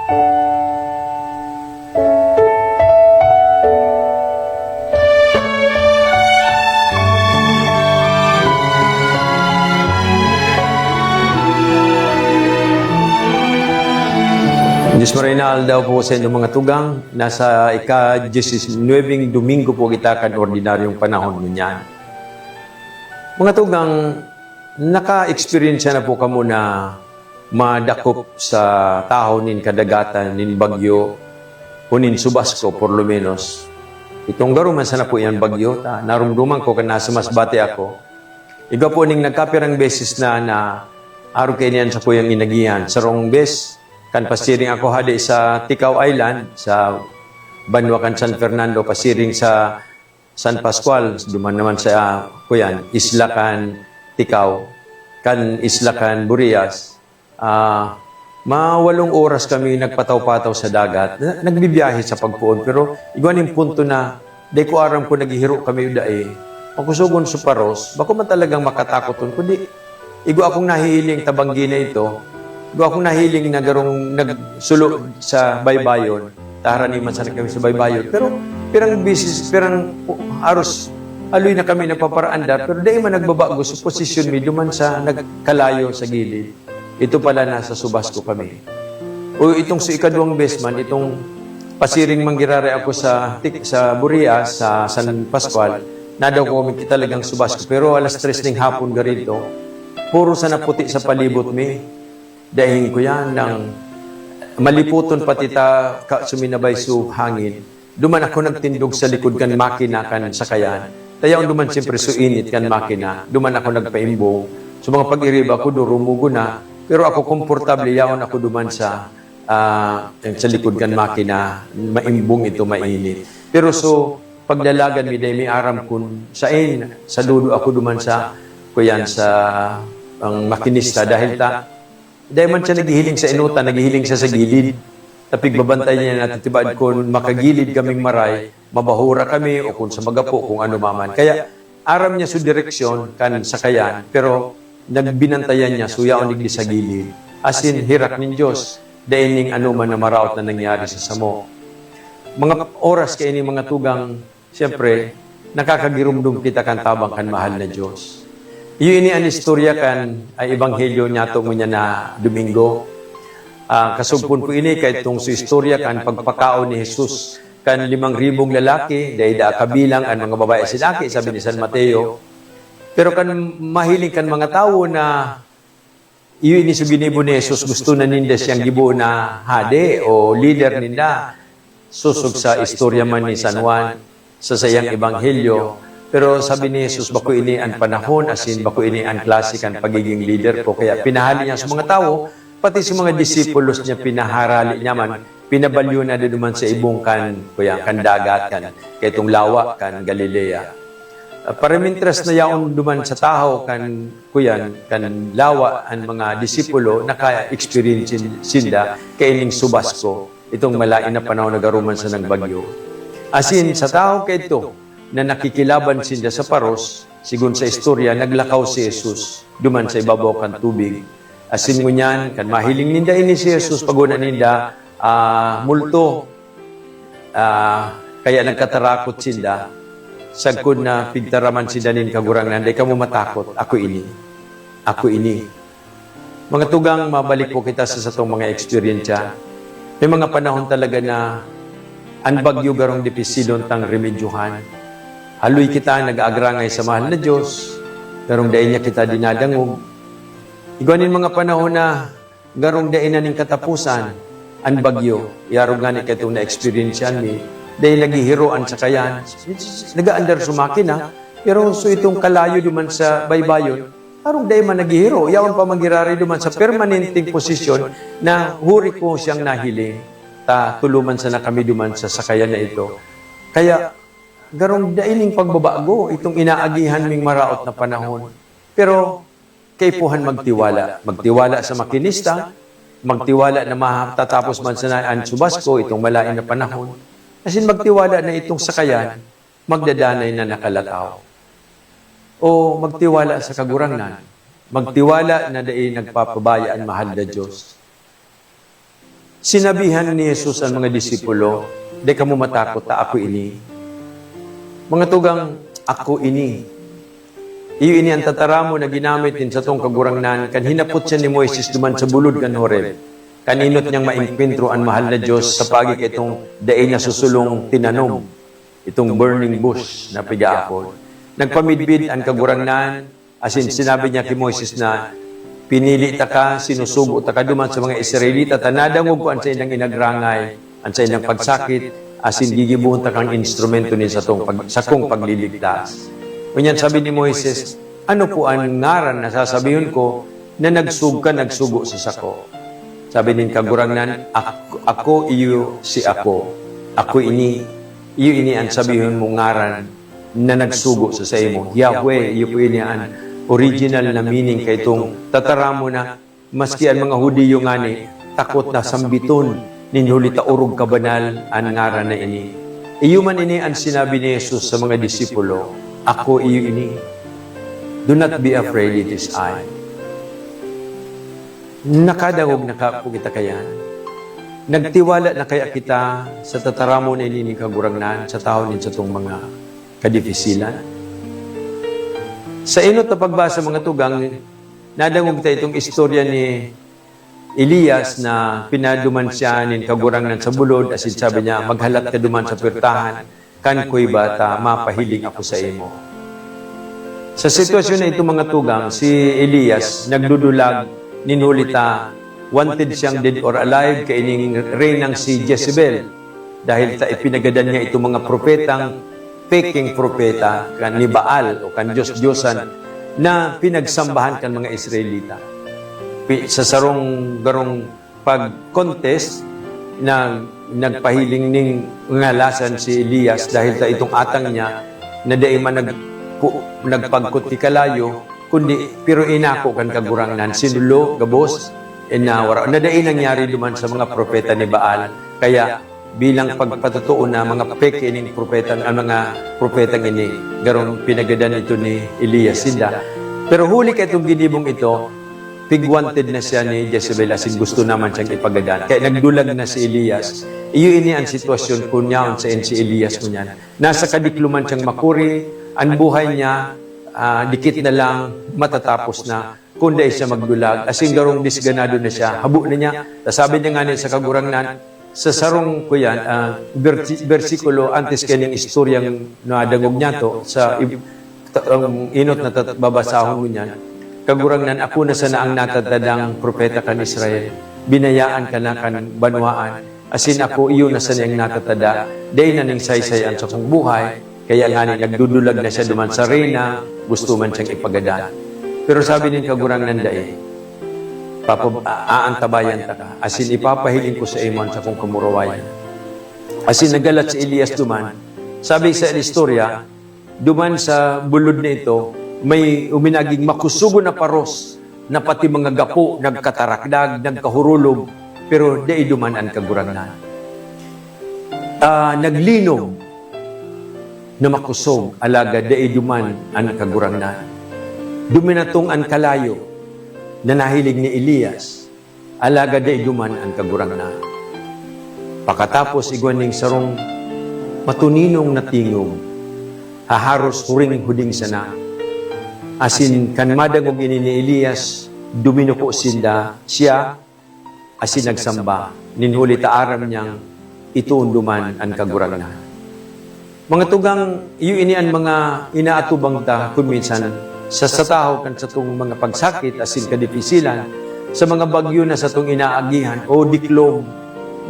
Diyos marinal daw po sa inyong mga tugang, nasa ika-19 Domingo po kita kan ordinaryong panahon niyan. Mga tugang, naka-experience na po kamo na madakop sa taho nin kadagatan, nin bagyo, kunin subas ko, por lo menos. Itong garuman sana po yan bagyo, narumduman ko kan nasa masbate ako. Iga po ning nagkapirang beses na araw kayo niyan sa kuyang inagihan. Sarong bes, kan pasiring ako hadi sa Tikaw Island, sa Banwakan San Fernando, pasiring sa San Pascual, duman naman sa kuyan, Isla kan Tikaw, kan Isla kan Burias. Mawalong oras kami nagpataw-pataw sa dagat, nagbibiyahe sa pagpuon, pero igwan yung punto na, di ko aram ko naghihiro kami udae, pagkusugon sa paros, bako man talagang makatakoton, kundi igo akong nahihiling tabanggi na ito, igo akong nahihiling na garong nagsulo sa baybayon, taharan man sana kami sa baybayon, pero pirang bisis, pirang aros, aloy na kami napaparandar, pero di man nagbabago sa posisyon mi, duman sa nagkalayo sa gilid. Ito pala nasa subas ko kami. O itong si ikaduwang besman, itong pasiring manggirare ako sa Burias, sa San Pascual, na daw ko talagang subas ko. Pero alas 3 ng hapon garito, puro sa naputi sa palibot mi. Dahil ko yan ng maliputon pati ta suminabay su hangin. Duman ako nagtindog sa likod kan makina kan sakayan. Tayaw duman siyempre su init kan makina. Duman ako nagpaimbong. So mga pag-iriba ko, durumugo na. Pero ako komportable, yaon ako duman sa likod kan makina. Maimbong ito, mainit. Pero so, pagdalagan mi day mi aram kun sa dulo ako duman sa kuyan sa ang makinista dahil dahil man siya naghihiling sa inuta, naghihiling siya sa gilid. Tapig babantay niya natin tibad kung makagilid kaming maray, mabahura kami o kung sa magapo, kung ano maman. Kaya aram niya sa direksyon kan sakayan, pero nagbinantayan niya suyaon nigli sa gilid. As in, hirak ng Diyos, dahil ning ano man na maraot na nangyari sa samo. Mga oras kayo ni mga tugang, siyempre, nakakagirumdum kita kan tabang kan mahal na Diyos. Iyo ini ang istorya kan ay ebanghelyo niya to niya na Domingo. Kasugpon po ini kay itong sa istorya kan pagpakaon ni Jesus kan 5,000 lalaki, dahil kabilang ang mga babae silaki, sabi ni San Mateo. Pero kan mahiling kan mga tao na iyo ini subinibo ni Jesus, gusto na ninda siyang gibo na hade o leader ninda. Susog sa istorya man ni San Juan sa sayang ebanghelyo. Pero sabi ni Jesus, bako ini ang panahon, asin bako ini ang klase kan pagiging leader ko. Kaya pinahali niya sa mga tao, pati sa mga disipulos niya pinaharali niya man, pinabalyo na duman sa ibong kan dagat kan, kaya itong lawa kan Galilea. Paramintras na yaon duman sa tahaw kan lawa ang mga disipulo naka-experience sinda kaining subas ko itong malain na panahon na garuman sa nagbagyo. Asin sa tahaw kay ito na nakikilaban sinda sa paros, sigun sa istorya, naglakaw si Jesus duman sa ibabaw kan tubig. Asin mo niyan, kan mahiling ninda ini si Jesus paguna ninda multo, kaya nagkatarakot sinda. Sagkod na pigtaraman si Danin kagurangan, di ka mo matakot, ako ini. Ako ini. Mga tugang, mabalik po kita sa itong mga eksperyensya. May mga panahon talaga na ang bagyo garong dipisilon tang remedyuhan. Haloy kita nag-aagrangay sa mahal na Diyos, garong dahin niya kita dinadangog. Iguanin mga panahon na garong dahin na ning katapusan, ang bagyo, yarong nga ni katong na-experiensyan ni, dahil naghihiroan sa kayan, nag-aandar sa makina, pero so itong kalayo duman sa baybayon, arong dahil man naghihiro, yaon pa manggirari duman sa permanenteng posisyon na huri ko siyang nahiling, tuluman sa na kami duman sa sakayan na ito. Kaya, garong dailing pagbabago, itong inaagihan ming maraot na panahon. Pero, kaipuhan magtiwala. Magtiwala sa makinista, magtiwala na matatapos man sa ang subasko, itong malain na panahon. Asin magtiwala na itong sakayan, magdadanay na nakalataw. O magtiwala sa kagurangan, magtiwala na dahil nagpapabaya ang mahal na Diyos. sinabihan ni Jesus ang mga disipulo, di ka mo matakot, ta ako ini. Mga tugang, ako ini. Iyo ini ang tataramo na ginamit din sa tong kagurangnan, kan hinapot siya ni Moises duman sa bulod kan Horeb. Kaninot niyang maimpintro ang mahal na Diyos sa pagi itong daay na susulong tinanom, itong burning bush na pigaapod. Nagpamidbid ang kagurangnan, asin sinabi niya kay Moises na, pinili ta ka, sinusugo ta ka duman sa mga Israelita, tanadangog ko ang sa ilang inagrangay, ang sa ilang pagsakit, asin gigibuhon ta kang instrumento ni sa kong pagliligtas. Kunyan sabi ni Moises, ano po ang ngaran na sasabihin ko na nagsugo sa sako? Sabi ni kagurangnan, ako iyo si ako. Ako ini, iyo ini ang sabihin mo ngaran na nagsugo sa imo. Yahweh, iyo po ini ang original na meaning kay itong tataramo na maski ang mga Hudiyo ngani, takot na sambiton ninyo taurog kabanal ang ngaran na ini. Iyo man ini ang sinabi ni Jesus sa mga disipulo, ako iyo ini. Do not be afraid, it is I. Nakadangog na po kita kaya. Nagtiwala na kaya kita sa tataramo na ini ni kagurangnan sa tao din sa itong mga kadifisilan. Sa inot na pagbasa mga tugang, nadangog tayo itong istorya ni Elias na pinaduman siya nin kagurangnan sa bulod, asin sabi niya, maghalat ka duman sa pirtahan, kan ko'y bata, mapahiling ako sa imo. Sa sitwasyon na ito mga tugang, si Elias nagdudulag, ninulita, wanted siyang dead or alive, kaining reynang si Jezebel, dahil ipinagadan niya itong mga propetang, faking propeta, kan ni Baal o kan Diyos-Diyosan, na pinagsambahan kan mga Israelita. Sa sarong garong pag-contest, na nagpahiling ning ngalasan si Elias dahil ta itong atang niya na dai man nagpagkot ti kalayo kundi pero inako kan kagurangnan sinulo gabos inawara na dai nangyari duman sa mga propeta ni Baal kaya bilang pagpatutuo na mga peke ining propeta ang mga propetang ini garong pinagadan ito ni Elias sila pero huli kay itong ginibong ito pig-wanted na siya ni Jezebel asin gusto naman siyang ipagadan. Kaya nagdulag na si Elias. Iyo ini ang sitwasyon po niya sa si Elias po niyan. Nasa kadikluman siyang makuri, ang buhay niya, dikit na lang, matatapos na, kundi siya magdulag. Asin garong disganado na siya, habo na niya. Sabi niya nga sa kagurangnan, sa sarong ko yan, versikulo, antes kaning istoryang nadangog niya to, sa inot na babasahon mo niyan, kagurangnan ako na sana ang natatadang propeta kan Israel. Binayaan ka na kan banwaan. Asin ako iyo na sana ang natatada. Day na ning saysayan sa kong buhay. Kaya nga ni nagdudulag na siya duman sa reyna. Gusto man siyang ipagadan. Pero sabi din kagurangnan dahi, aantabayan ta ka. Asin ipapahiling ko sa imon sa kong kamurawayan. Asin nagalat si Elias duman. Sabi sa istorya, duman sa bulod na ito, may uminaging makusugo na paros na pati mga gapo nagkatarakdag, nagkahurulog, pero di duman ang kagurangnan. Naglinom na makusog, alaga di duman ang kagurangnan. Duminatong ang kalayo na nahilig ni Elias, alaga di duman ang kagurangnan. Pakatapos igwaning sarong matuninong na tingog, haharos huring huding sana, asin kan madangog ini ni Elias, duminuko siya, asin nagsamba, ninhuli taaram niyang ituunduman ang kagurangnan. Mga tugang, iyo ini ang mga inaatubang ta, kung minsan, sa taho kan sa itong mga pagsakit, asin kadipisilan, sa mga bagyo na sa itong inaagihan, o diklom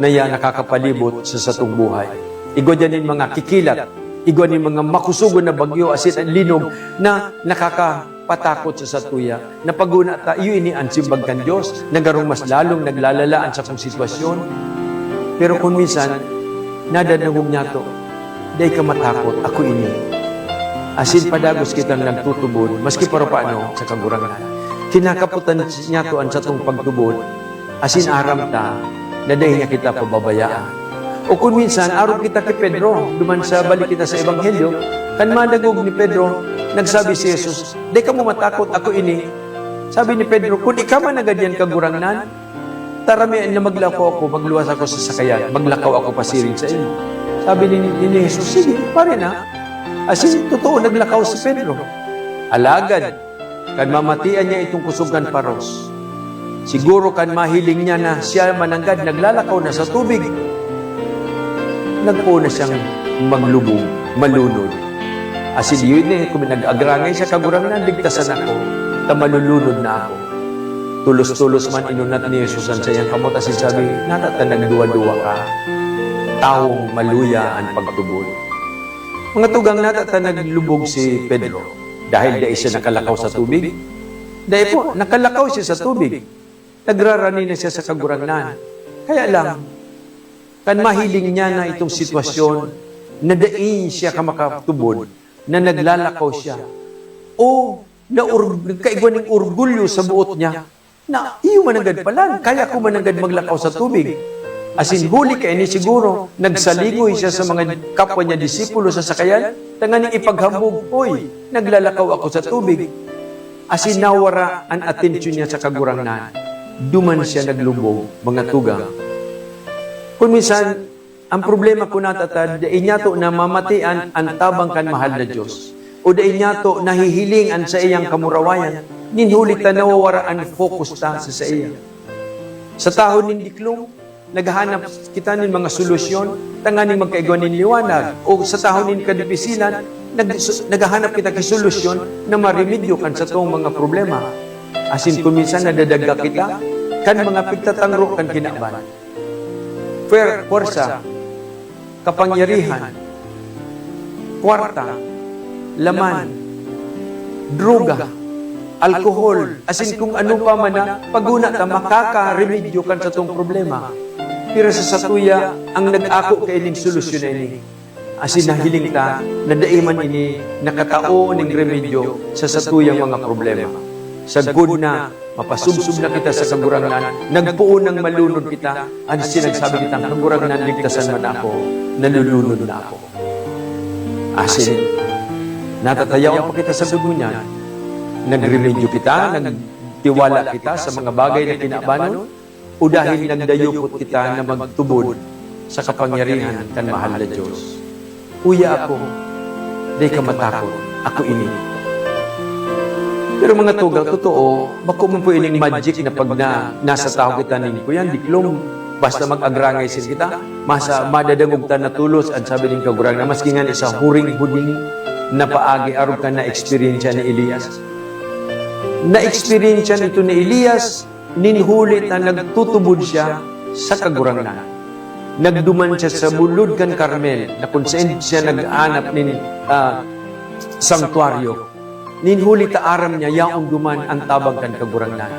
na yan nakakapalibot sa itong buhay. Igwa dyan mga kikilat, igwa ni mga makusugo na bagyo asin ang linog na nakakapatakot sa satuya. Napaguna ta, iyo ini ang simbag kan Diyos, nagarong mas lalong naglalalaan sa kong sitwasyon. Pero kung minsan, nadanagog niya to, day ka matakot, ako ini. Asin padagos kitang nagtutubod, maski para paano sa kagurangan. Kinakaputan niya to ang sa tong pagtubod, asin aram ta, na day niya kita pababayaan. O kung minsan, araw kita kay Pedro, duman sa balik kita sa Ebanghelyo, kan madagog ni Pedro, nagsabi si Jesus, di ka mo matakot, ako ini. Sabi ni Pedro, kung ikaw man nagadyan kagurangnan, taramian na maglakaw ako, magluwas ako sa sakayan, maglakaw ako pasiring sa inyo. Sabi ni Jesus, sige, pare na. As in, totoo, naglakaw si Pedro. Alagad, kan mamatian niya itong kusugan paros. Siguro kan mahiling niya na siya mananggad, naglalakaw na sa tubig. Nagpo na siyang maglubog, malunod. As in, yun eh, kung nag-agrangay siya, kagurang na, ligtasan ako, malulunod na ako. Tulos-tulos man inunat ni Jesus ang sayang kamot, as in sabi, natata nagduwa-duwa ka, taong maluya ang pagtubod. Mga tugang natata naglubog si Pedro, dahil dahil siya nakalakaw sa tubig. Dahil po, nakalakaw siya sa tubig. Nagrarani na siya sa kagurangnan. Kaya lang, kan mahiling niya na itong sitwasyon, na daing siya kamakatubod, na naglalakaw siya, o kaigwan ng orgulyo sa buot niya, na iyo mananggad pala, kaya ko mananggad maglakaw sa tubig. As in, huli kaya ni siguro, nagsaligoy siya sa mga kapwa niya disipulo sa sakayan, tanganing ipaghambog, oy, naglalakaw ako sa tubig. As in, nawara ang atensyon niya sa kagurangnan. Duman siya naglubog, mga tugang. Kung minsan, ang problema ko natatad, dahil niya to na mamatian ang tabang kan mahal na Diyos. O dahil niya to nahihiling ang sa iyang kamurawayan, ninhulit na nawawara ang focus ta sa iya. Sa tahon ng diklong, naghahanap kita ng mga solusyon, tanganing magkaigwan ng liwanag, o sa tahon ng kadipisilan, naghahanap kita ng solusyon na maremedyo kan sa itong mga problema. Asin kung minsan nadadaga kita, kan mga pigtatangro kan kinaban. Puwersa, kapangyarihan, kwarta, laman, droga, alkohol, asin kung ano pa man na paguna ta makaka-remedyo kan sa itong problema. Pero sa satuya, ang nag-ako kailing solusyon na ini. Asin nahiling ta, na daiman ini nakatao ng remedyo sa satuyang mga problema. Sa good na, mapasubsub na kita sa kagurangnan, nagpuon ng malunod kita, at sinagsabi kita, kagurangnan, ligtasan man ako, nalulunod na ako. Asin, natatayawan pa kita sa dugo niya, nagremedyo kita, nagtiwala kita sa mga bagay na kinabanon, o dahil nagdayupot kita na magtubod sa kapangyarihan kan mahal na Diyos. Uya ako, di ka matakot, ako ini. Pero mga tugang, totoo, bako man po ining magic na pag nasa tao kita ninyo ko yan, diklong, basta mag-agrangay sin kita, masa madadangog ta na tulos, at sabi ng kagurang na maski nga isa huring-huding na paagi arog ka na experience ni Elias. Na-experience nito ni Elias, ninhulit na nagtutubod siya sa kagurangnan. Nagduman siya sa bulod kan Carmel, na kung saan siya nag-aanap ng sanktuaryo. Ninhulit na aram niya, yaong duman ang tabang kan kagurangnan.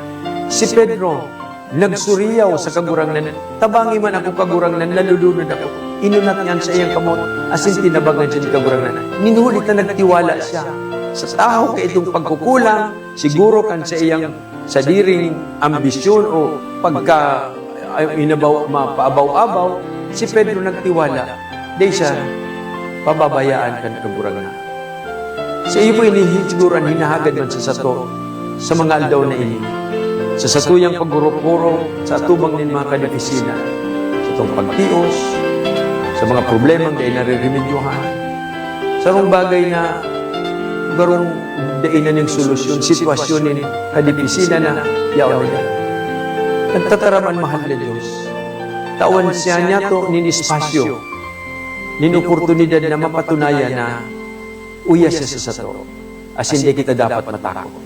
Si Pedro, nagsuriyaw sa kagurangnan, tabangi man ako kagurangnan, nalulunod ako. Inunat niyan sa iyang kamot, asin tinabangan siya ni kagurangnan. Ninhulit na nagtiwala siya. Sa tao kay itong pagkukulang, siguro kan sa iyang sadiring ambisyon o pagka mapaabaw-abaw, si Pedro nagtiwala. Dahil siya, pababayaan kan kagurangnan. Sa iyo po inihiguran, hinahagad man sa sato, sa mga aldaw na ini. Sa satuyang paggurupuro, sa atubang nin mga kadifisina, sa itong pagtios, sa mga problemang dahil nariremedyohan, sa rong bagay na garong dainan ng solusyon, sitwasyon ni kadipisina na yaon nila. Nagtataraman mahal na Diyos. Tawan siya niya to nin espasyo, nin oportunidad na mapatunayan na uya siya sa sato. As hindi kita dapat matakot.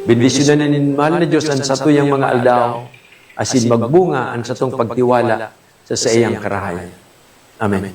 Bendisyonan na nin mahal na Diyos ang satuyang mga aldaw, asin magbunga ang satong pagtiwala sa iyang karahayan. Amen.